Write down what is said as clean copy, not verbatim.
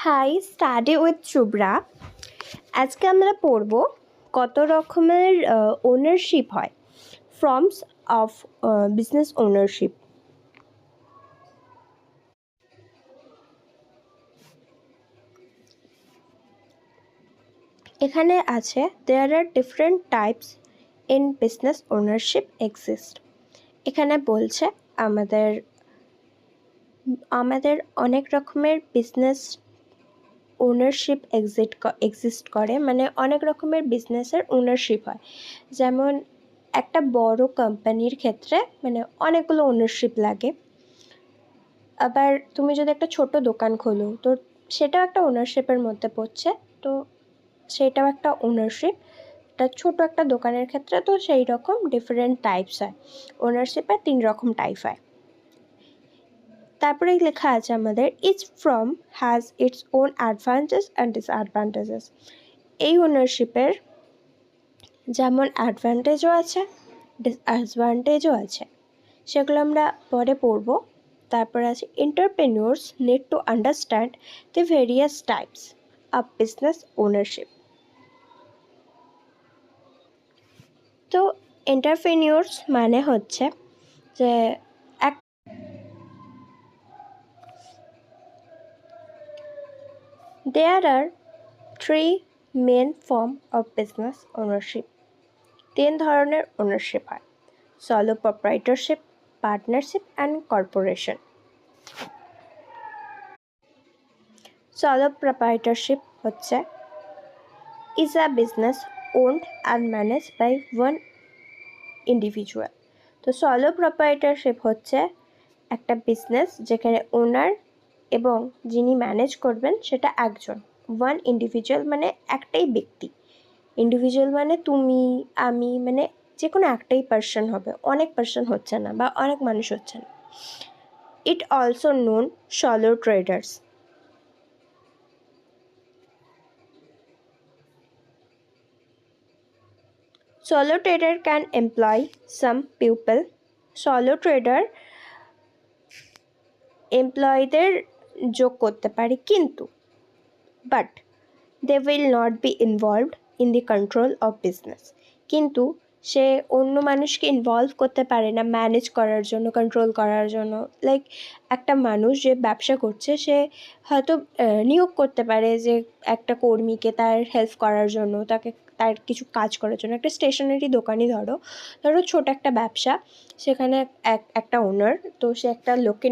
High, study with Shubhra. আজকে আমরা পড়ব কত রকমের ওনারশিপ হয়, ফর্মস অফ বিজনেস ওনারশিপ। এখানে আছে there are different types in business ownership exist. এখানে বলছে আমাদের অনেক রকমের বিজনেস ওনারশিপ এক্সিস্ট করে, মানে অনেক রকমের বিজনেসের ওনারশিপ হয়। যেমন একটা বড় কোম্পানির ক্ষেত্রে মানে অনেকগুলো ওনারশিপ লাগে। আবার তুমি যদি একটা ছোট দোকান খোলো তো সেটাও একটা ওনারশিপের মধ্যে পড়ছে, তো সেটাও একটা ওনারশিপ। এটা ছোট একটা দোকানের ক্ষেত্রে তো সেই রকম ডিফারেন্ট টাইপস হয়। ওনারশিপের 3 রকম টাইপ হয়। তারপরে লেখা আছে আমাদের each form has its own advantage and disadvantages. এই ওনারশিপের যেমন অ্যাডভান্টেজও আছে, ডিসঅ্যাডভান্টেজও আছে, সেগুলো আমরা পরে পড়ব। তারপর আছে entrepreneurs need to understand the various types of business ownership. তো এন্টারপ্রেনিউরস মানে হচ্ছে যে there are 3 main form of business ownership. 3 ধরনের ওনারশিপ হয়: sole proprietorship, partnership and corporation. Sole proprietorship হচ্ছে is a business owned and managed by one individual. তো solo proprietorship হচ্ছে একটা বিজনেস যেখানে ওনার এবং যিনি ম্যানেজ করবেন সেটা একজন, ওয়ান ইন্ডিভিজুয়াল মানে একটাই ব্যক্তি। ইন্ডিভিজুয়াল মানে তুমি, আমি, মানে যে কোনো একটাই পার্সন হবে, অনেক পার্সন হচ্ছে না বা অনেক মানুষ হচ্ছে না। It also known solo traders. Solo trader can employ some people. Solo trader এমপ্লয়ীদের যোগ করতে পারে, কিন্তু but they will not be involved in the control of business. কিন্তু সে অন্য মানুষকে ইনভলভ করতে পারে না ম্যানেজ করার জন্য, কন্ট্রোল করার জন্য। লাইক একটা মানুষ যে ব্যবসা করছে সে হয়তো নিয়োগ করতে পারে যে একটা কর্মীকে তার হেল্প করার জন্য, তাকে তার কিছু কাজ করার জন্য। একটা স্টেশনারি দোকানই ধরো ছোট একটা ব্যবসা, সেখানে একটা ওনার, তো সে একটা লোককে